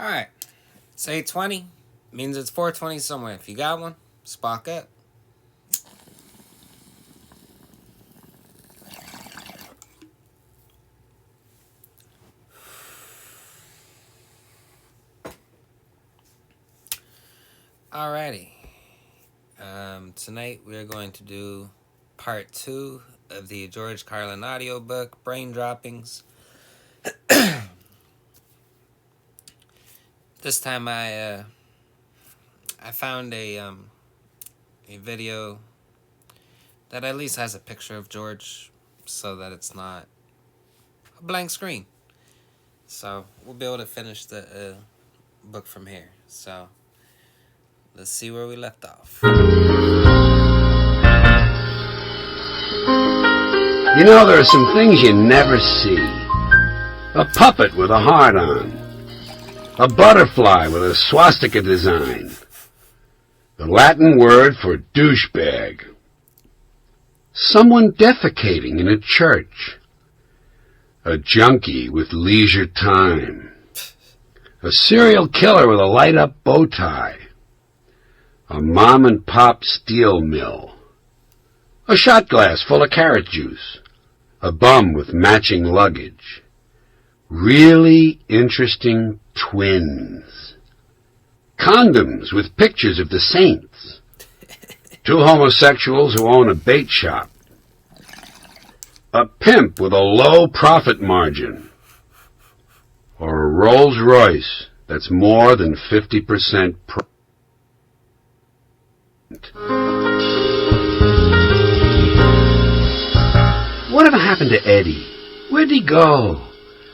Alright, it's 8:20. Means it's 4:20 somewhere. If you got one, spark up. Alrighty. Tonight we are going to do part 2 of the George Carlin audiobook, Brain Droppings. This time I found a video that at least has a picture of George so that it's not a blank screen. So we'll be able to finish the book from here. So let's see where we left off. You know, there are some things you never see. A puppet with a heart on. A butterfly with a swastika design. The Latin word for douchebag. Someone defecating in a church. A junkie with leisure time. A serial killer with a light-up bow tie. A mom-and-pop steel mill. A shot glass full of carrot juice. A bum with matching luggage. Really interesting twins. Condoms with pictures of the saints. 2 homosexuals who own a bait shop. A pimp with a low profit margin. Or a Rolls Royce that's more than 50% Whatever happened to Eddie? Where'd he go?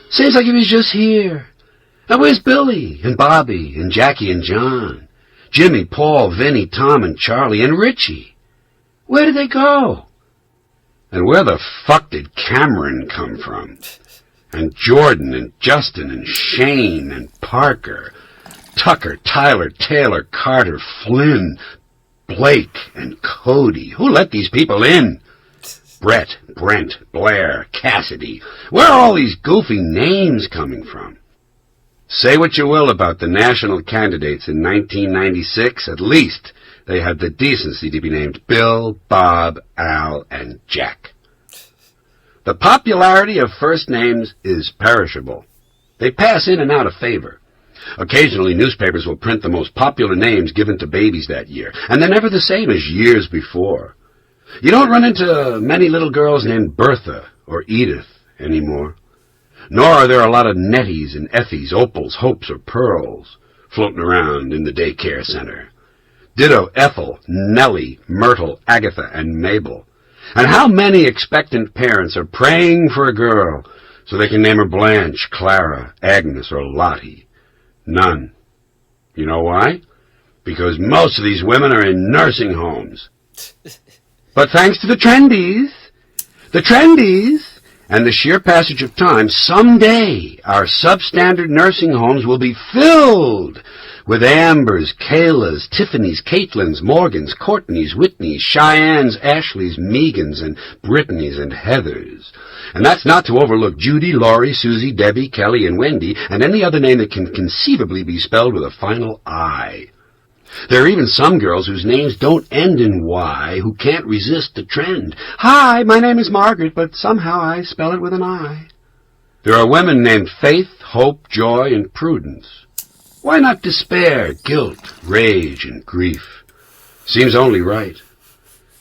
Seems like he was just here. Now where's Billy and Bobby and Jackie and John? Jimmy, Paul, Vinny, Tom and Charlie and Richie? Where did they go? And where the fuck did Cameron come from? And Jordan and Justin and Shane and Parker, Tucker, Tyler, Taylor, Carter, Flynn, Blake and Cody. Who let these people in? Brett, Brent, Blair, Cassidy. Where are all these goofy names coming from? Say what you will about the national candidates in 1996, at least they had the decency to be named Bill, Bob, Al, and Jack. The popularity of first names is perishable. They pass in and out of favor. Occasionally, newspapers will print the most popular names given to babies that year, and they're never the same as years before. You don't run into many little girls named Bertha or Edith anymore. Nor are there a lot of Netties and Effies, Opals, Hopes, or Pearls floating around in the daycare center. Ditto Ethel, Nellie, Myrtle, Agatha, and Mabel. And how many expectant parents are praying for a girl so they can name her Blanche, Clara, Agnes, or Lottie? None. You know why? Because most of these women are in nursing homes. But thanks to the trendies, and the sheer passage of time, someday our substandard nursing homes will be filled with Ambers, Kaylas, Tiffany's, Caitlins, Morgans, Courtneys, Whitneys, Cheyennes, Ashleys, Megans, and Brittany's, and Heathers. And that's not to overlook Judy, Laurie, Susie, Debbie, Kelly, and Wendy, and any other name that can conceivably be spelled with a final I. There are even some girls whose names don't end in Y who can't resist the trend. Hi, my name is Margaret, but somehow I spell it with an I. There are women named Faith, Hope, Joy, and Prudence. Why not despair, guilt, rage, and grief? Seems only right.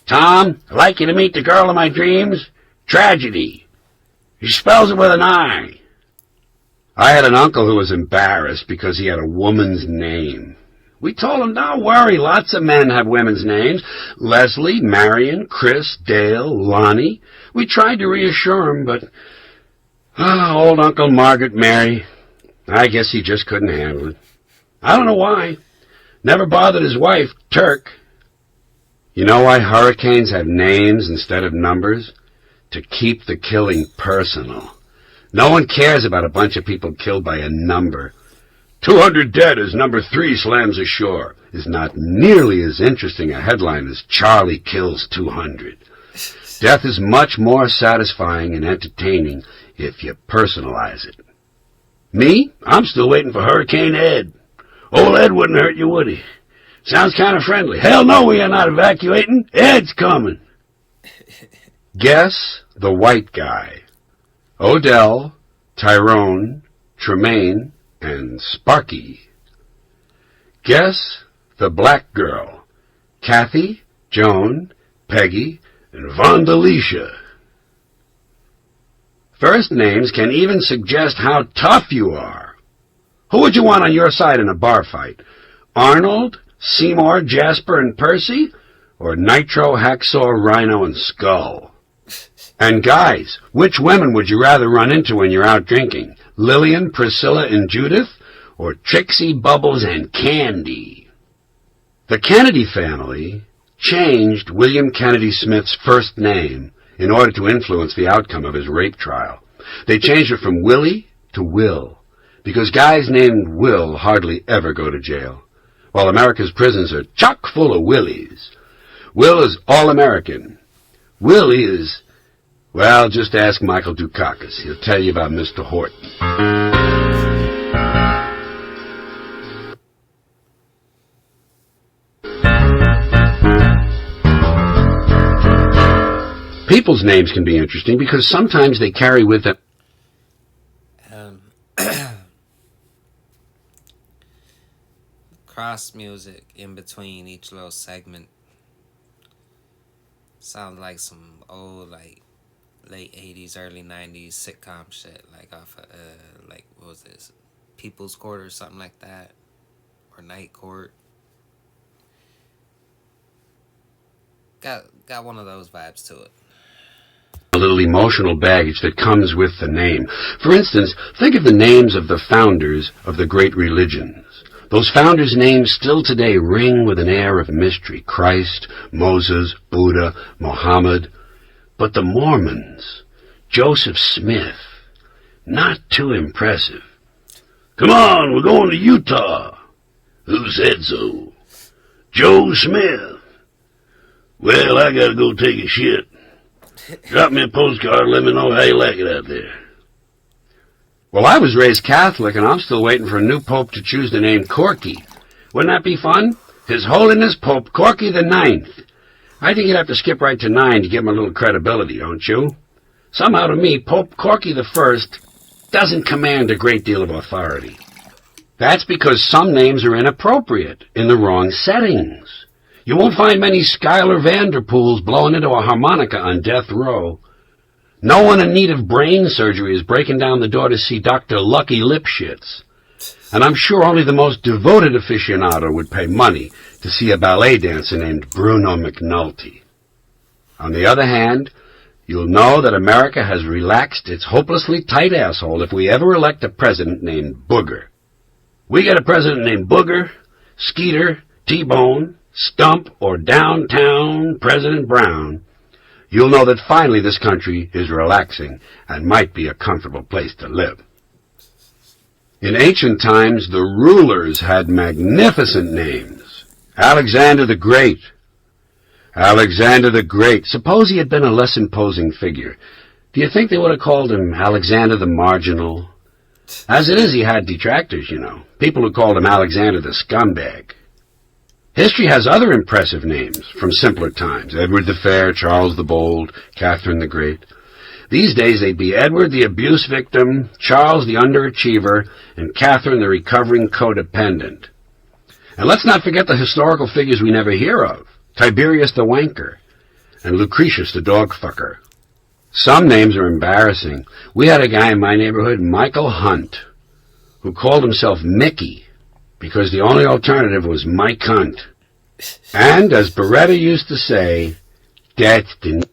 Tom, I'd like you to meet the girl of my dreams. Tragedy. She spells it with an I. I had an uncle who was embarrassed because he had a woman's name. We told him, don't worry, lots of men have women's names. Leslie, Marion, Chris, Dale, Lonnie. We tried to reassure him, but old Uncle Margaret Mary, I guess he just couldn't handle it. I don't know why. Never bothered his wife, Turk. You know why hurricanes have names instead of numbers? To keep the killing personal. No one cares about a bunch of people killed by a number. 200 dead as number 3 slams ashore is not nearly as interesting a headline as Charlie kills 200. Death is much more satisfying and entertaining if you personalize it. Me? I'm still waiting for Hurricane Ed. Old Ed wouldn't hurt you, would he? Sounds kind of friendly. Hell no, we are not evacuating. Ed's coming. Guess the white guy. Odell, Tyrone, Tremaine, and Sparky. Guess the black girl. Kathy, Joan, Peggy, and Vondelicia. First names can even suggest how tough you are. Who would you want on your side in a bar fight? Arnold, Seymour, Jasper, and Percy? Or Nitro, Hacksaw, Rhino, and Skull? And guys, which women would you rather run into when you're out drinking? Lillian, Priscilla, and Judith? Or Trixie, Bubbles, and Candy? The Kennedy family changed William Kennedy Smith's first name in order to influence the outcome of his rape trial. They changed it from Willie to Will, because guys named Will hardly ever go to jail, while America's prisons are chock full of Willies. Will is all-American. Willie is, well, just ask Michael Dukakis. He'll tell you about Mr. Horton. People's names can be interesting because sometimes they carry with them cross music in between each little segment sounds like some old, like, late 80s, early 90s sitcom shit, like off of, like, what was this? People's Court or something like that? Or Night Court? Got one of those vibes to it. A little emotional baggage that comes with the name. For instance, think of the names of the founders of the great religions. Those founders' names still today ring with an air of mystery. Christ, Moses, Buddha, Muhammad. But the Mormons, Joseph Smith, not too impressive. Come on, we're going to Utah. Who said so? Joe Smith. Well, I gotta go take a shit. Drop me a postcard, let me know how you like it out there. Well, I was raised Catholic, and I'm still waiting for a new pope to choose the name Corky. Wouldn't that be fun? His Holiness Pope Corky the Ninth. I think you'd have to skip right to 9 to give him a little credibility, don't you? Somehow to me, Pope Corky the First doesn't command a great deal of authority. That's because some names are inappropriate, in the wrong settings. You won't find many Schuyler Vanderpools blowing into a harmonica on death row. No one in need of brain surgery is breaking down the door to see Dr. Lucky Lipschitz. And I'm sure only the most devoted aficionado would pay money to see a ballet dancer named Bruno McNulty. On the other hand, you'll know that America has relaxed its hopelessly tight asshole if we ever elect a president named Booger. We get a president named Booger, Skeeter, T-Bone, Stump, or Downtown President Brown, you'll know that finally this country is relaxing and might be a comfortable place to live. In ancient times, the rulers had magnificent names. Alexander the Great. Alexander the Great. Suppose he had been a less imposing figure. Do you think they would have called him Alexander the Marginal? As it is, he had detractors, you know. People who called him Alexander the Scumbag. History has other impressive names from simpler times. Edward the Fair, Charles the Bold, Catherine the Great. These days they'd be Edward the abuse victim, Charles the underachiever, and Catherine the recovering codependent. And let's not forget the historical figures we never hear of. Tiberius the wanker, and Lucretius the dog-fucker. Some names are embarrassing. We had a guy in my neighborhood, Michael Hunt, who called himself Mickey, because the only alternative was Mike Hunt. And, as Beretta used to say, that's the...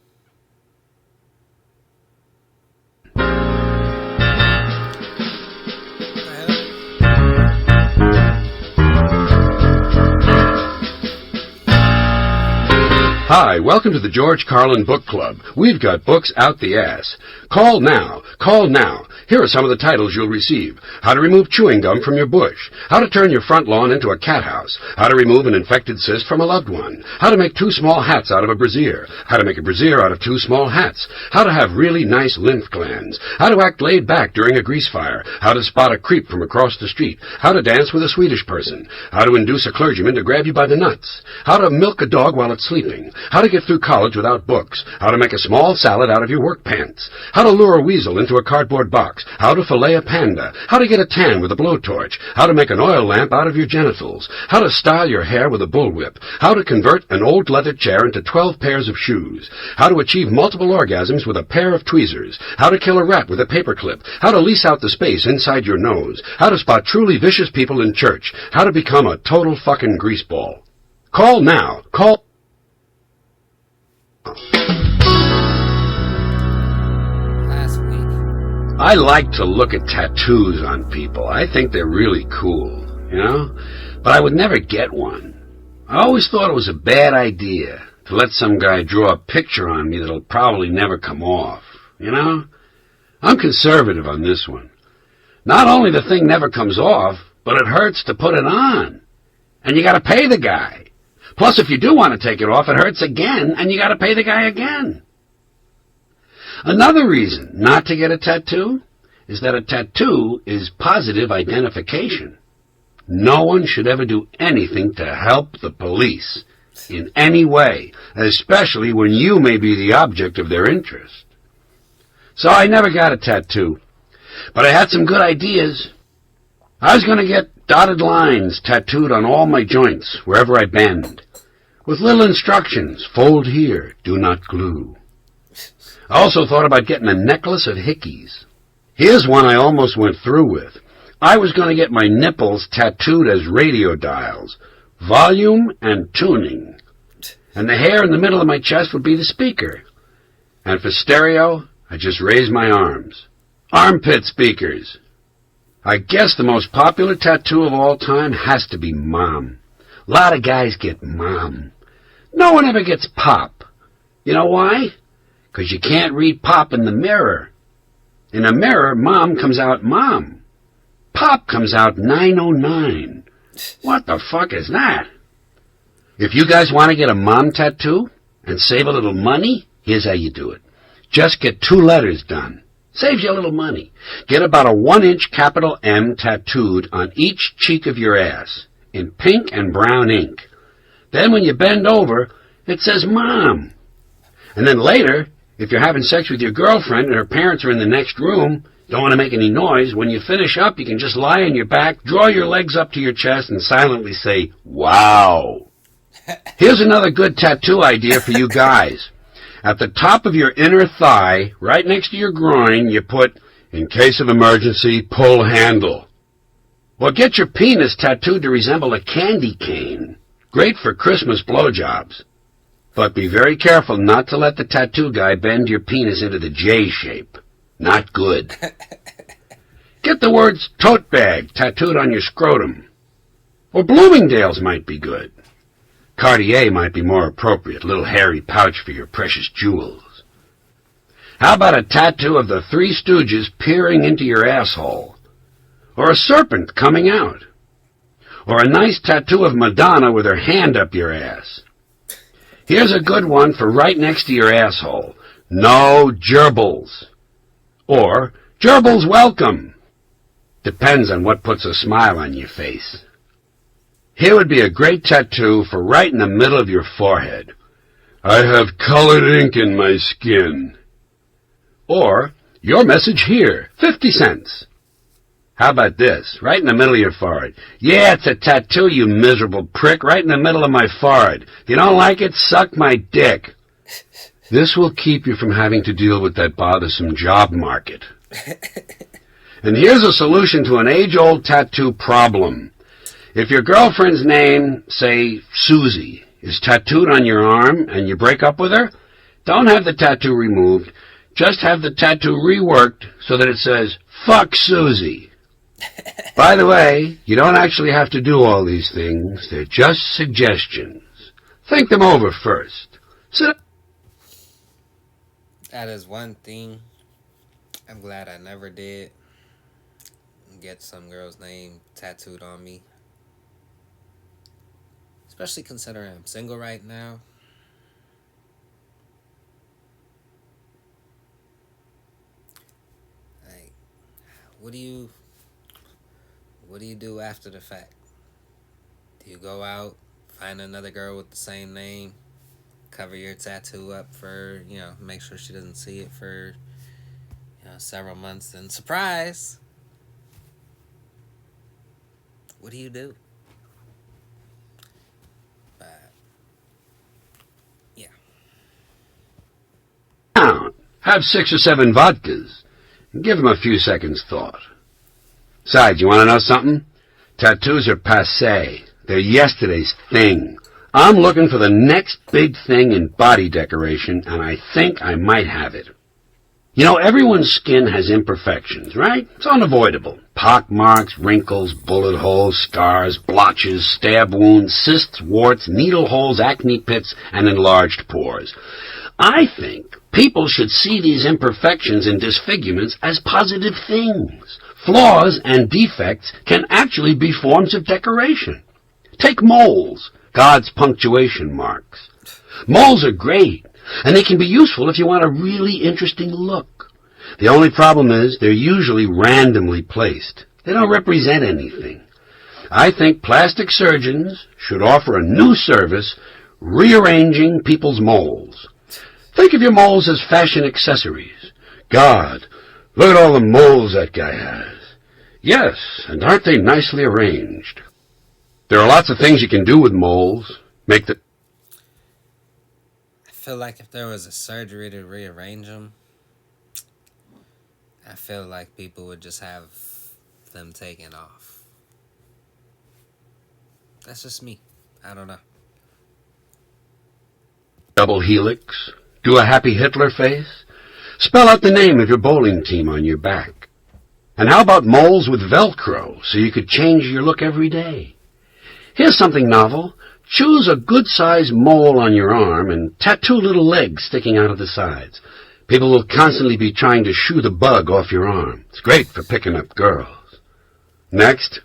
Hi, welcome to the George Carlin Book Club. We've got books out the ass. Call now. Call now. Here are some of the titles you'll receive. How to remove chewing gum from your bush. How to turn your front lawn into a cat house. How to remove an infected cyst from a loved one. How to make 2 small hats out of a brassiere. How to make a brassiere out of 2 small hats. How to have really nice lymph glands. How to act laid back during a grease fire. How to spot a creep from across the street. How to dance with a Swedish person. How to induce a clergyman to grab you by the nuts. How to milk a dog while it's sleeping. How to get through college without books. How to make a small salad out of your work pants. How to lure a weasel into a cardboard box. How to fillet a panda. How to get a tan with a blowtorch. How to make an oil lamp out of your genitals. How to style your hair with a bullwhip. How to convert an old leather chair into 12 pairs of shoes. How to achieve multiple orgasms with a pair of tweezers. How to kill a rat with a paperclip. How to lease out the space inside your nose. How to spot truly vicious people in church. How to become a total fucking greaseball. Call now. Call. Last week. I like to look at tattoos on people. I think they're really cool, you know? But I would never get one. I always thought it was a bad idea to let some guy draw a picture on me that'll probably never come off, you know? I'm conservative on this one. Not only the thing never comes off, but it hurts to put it on. And you gotta pay the guy. Plus, if you do want to take it off, it hurts again, and you got to pay the guy again. Another reason not to get a tattoo is that a tattoo is positive identification. No one should ever do anything to help the police in any way, especially when you may be the object of their interest. So I never got a tattoo, but I had some good ideas. I was going to get dotted lines tattooed on all my joints, wherever I bend, with little instructions: fold here, do not glue. I also thought about getting a necklace of hickeys. Here's one I almost went through with. I was going to get my nipples tattooed as radio dials, volume and tuning, and the hair in the middle of my chest would be the speaker. And for stereo, I just raised my arms. Armpit speakers. I guess the most popular tattoo of all time has to be Mom. A lot of guys get Mom. No one ever gets Pop. You know why? 'Cause you can't read Pop in the mirror. In a mirror, Mom comes out Mom. Pop comes out 909. What the fuck is that? If you guys want to get a Mom tattoo and save a little money, here's how you do it. Just get 2 letters done. Saves you a little money. Get about a 1-inch capital M tattooed on each cheek of your ass in pink and brown ink. Then when you bend over, it says Mom. And then later, if you're having sex with your girlfriend and her parents are in the next room, don't want to make any noise, when you finish up, you can just lie on your back, draw your legs up to your chest, and silently say, wow. Here's another good tattoo idea for you guys. At the top of your inner thigh, right next to your groin, you put, in case of emergency, pull handle. Or get your penis tattooed to resemble a candy cane. Great for Christmas blowjobs. But be very careful not to let the tattoo guy bend your penis into the J shape. Not good. Get the words tote bag tattooed on your scrotum. Or Bloomingdale's might be good. Cartier might be more appropriate, a little hairy pouch for your precious jewels. How about a tattoo of the Three Stooges peering into your asshole? Or a serpent coming out? Or a nice tattoo of Madonna with her hand up your ass? Here's a good one for right next to your asshole. No gerbils. Or, gerbils welcome. Depends on what puts a smile on your face. Here would be a great tattoo for right in the middle of your forehead. I have colored ink in my skin. Or, your message here, 50 cents. How about this, right in the middle of your forehead? Yeah, it's a tattoo, you miserable prick, right in the middle of my forehead. If you don't like it, suck my dick. This will keep you from having to deal with that bothersome job market. And here's a solution to an age-old tattoo problem. If your girlfriend's name, say Susie, is tattooed on your arm and you break up with her, don't have the tattoo removed. Just have the tattoo reworked so that it says, fuck Susie. By the way, you don't actually have to do all these things. They're just suggestions. Think them over first. Sit That is one thing I'm glad I never did. Get some girl's name tattooed on me. Especially considering I'm single right now. Like, what do you what do you do after the fact? Do you go out, find another girl with the same name, cover your tattoo up for, make sure she doesn't see it for, several months, and surprise, what do you do? But yeah. down. Have 6 or 7 vodkas. And give them a few seconds' thought. Besides, you want to know something? Tattoos are passé. They're yesterday's thing. I'm looking for the next big thing in body decoration, and I think I might have it. You know, everyone's skin has imperfections, right? It's unavoidable. Pock marks, wrinkles, bullet holes, scars, blotches, stab wounds, cysts, warts, needle holes, acne pits, and enlarged pores. I think people should see these imperfections and disfigurements as positive things. Flaws and defects can actually be forms of decoration. Take moles, God's punctuation marks. Moles are great, and they can be useful if you want a really interesting look. The only problem is they're usually randomly placed. They don't represent anything. I think plastic surgeons should offer a new service, rearranging people's moles. Think of your moles as fashion accessories. God, look at all the moles that guy has. Yes, and aren't they nicely arranged? There are lots of things you can do with moles. I feel like if there was a surgery to rearrange them, I feel like people would just have them taken off. That's just me. I don't know. Double helix. Do a happy Hitler face. Spell out the name of your bowling team on your back. And how about moles with Velcro, so you could change your look every day? Here's something novel. Choose a good-sized mole on your arm and tattoo little legs sticking out of the sides. People will constantly be trying to shoo the bug off your arm. It's great for picking up girls. Next,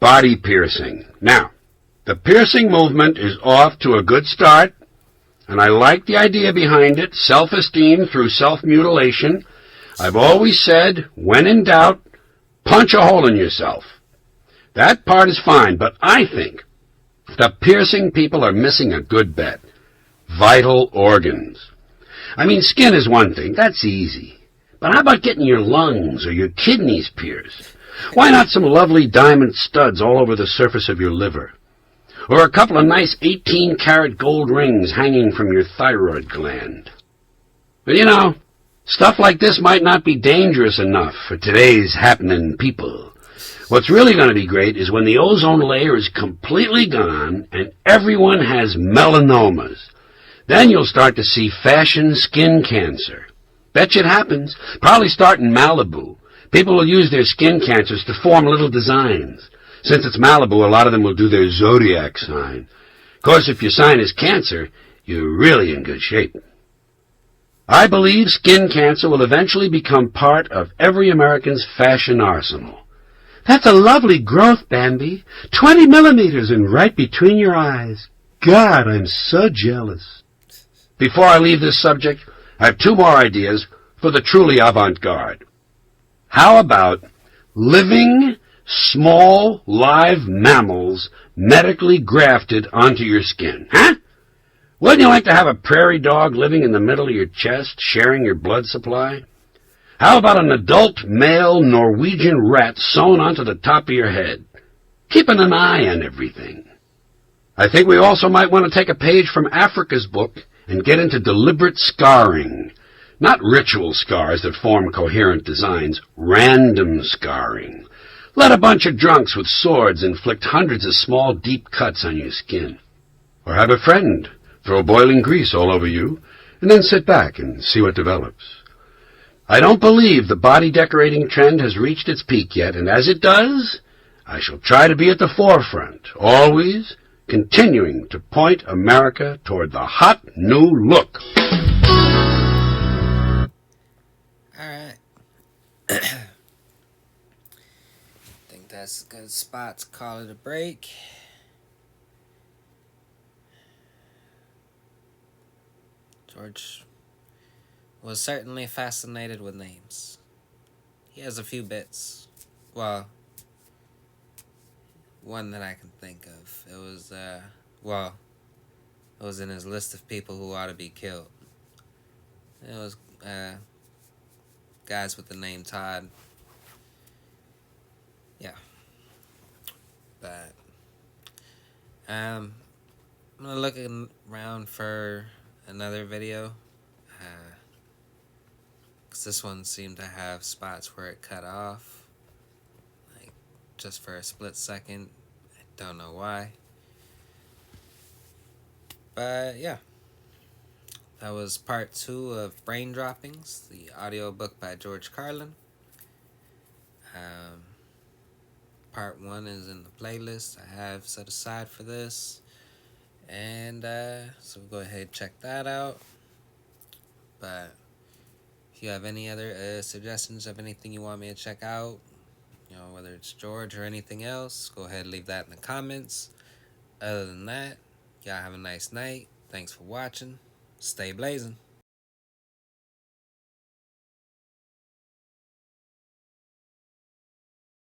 body piercing. Now, the piercing movement is off to a good start, and I like the idea behind it, self-esteem through self-mutilation. I've always said, when in doubt, punch a hole in yourself. That part is fine, but I think the piercing people are missing a good bet. Vital organs. I mean, skin is one thing. That's easy. But how about getting your lungs or your kidneys pierced? Why not some lovely diamond studs all over the surface of your liver? Or a couple of nice 18-karat gold rings hanging from your thyroid gland? But you know, stuff like this might not be dangerous enough for today's happening people. What's really going to be great is when the ozone layer is completely gone and everyone has melanomas. Then you'll start to see fashion skin cancer. Bet you it happens. Probably start in Malibu. People will use their skin cancers to form little designs. Since it's Malibu, a lot of them will do their zodiac sign. Of course, if your sign is Cancer, you're really in good shape. I believe skin cancer will eventually become part of every American's fashion arsenal. That's a lovely growth, Bambi. 20 millimeters and right between your eyes. God, I'm so jealous. Before I leave this subject, I have 2 more ideas for the truly avant-garde. How about living, small, live mammals medically grafted onto your skin? Huh? Wouldn't you like to have a prairie dog living in the middle of your chest, sharing your blood supply? How about an adult male Norwegian rat sewn onto the top of your head, keeping an eye on everything? I think we also might want to take a page from Africa's book and get into deliberate scarring. Not ritual scars that form coherent designs, random scarring. Let a bunch of drunks with swords inflict hundreds of small, deep cuts on your skin. Or have a friend throw boiling grease all over you, and then sit back and see what develops. I don't believe the body decorating trend has reached its peak yet, and as it does, I shall try to be at the forefront, always, continuing to point America toward the hot new look. Alright. I think that's a good spot to call it a break. George was certainly fascinated with names. He has a few bits. Well, one that I can think of. It was in his list of people who ought to be killed. It was guys with the name Todd. Yeah. But I'm gonna look around for another video. Cause this one seemed to have spots where it cut off, like just for a split second. I don't know why. But yeah, that was part 2 of Brain Droppings, the audiobook by George Carlin. Part 1 is in the playlist I have set aside for this. And so we'll go ahead and check that out. But if you have any other suggestions of anything you want me to check out, whether it's George or anything else, go ahead and leave that in the comments. Other than that, y'all have a nice night. Thanks for watching. Stay blazing.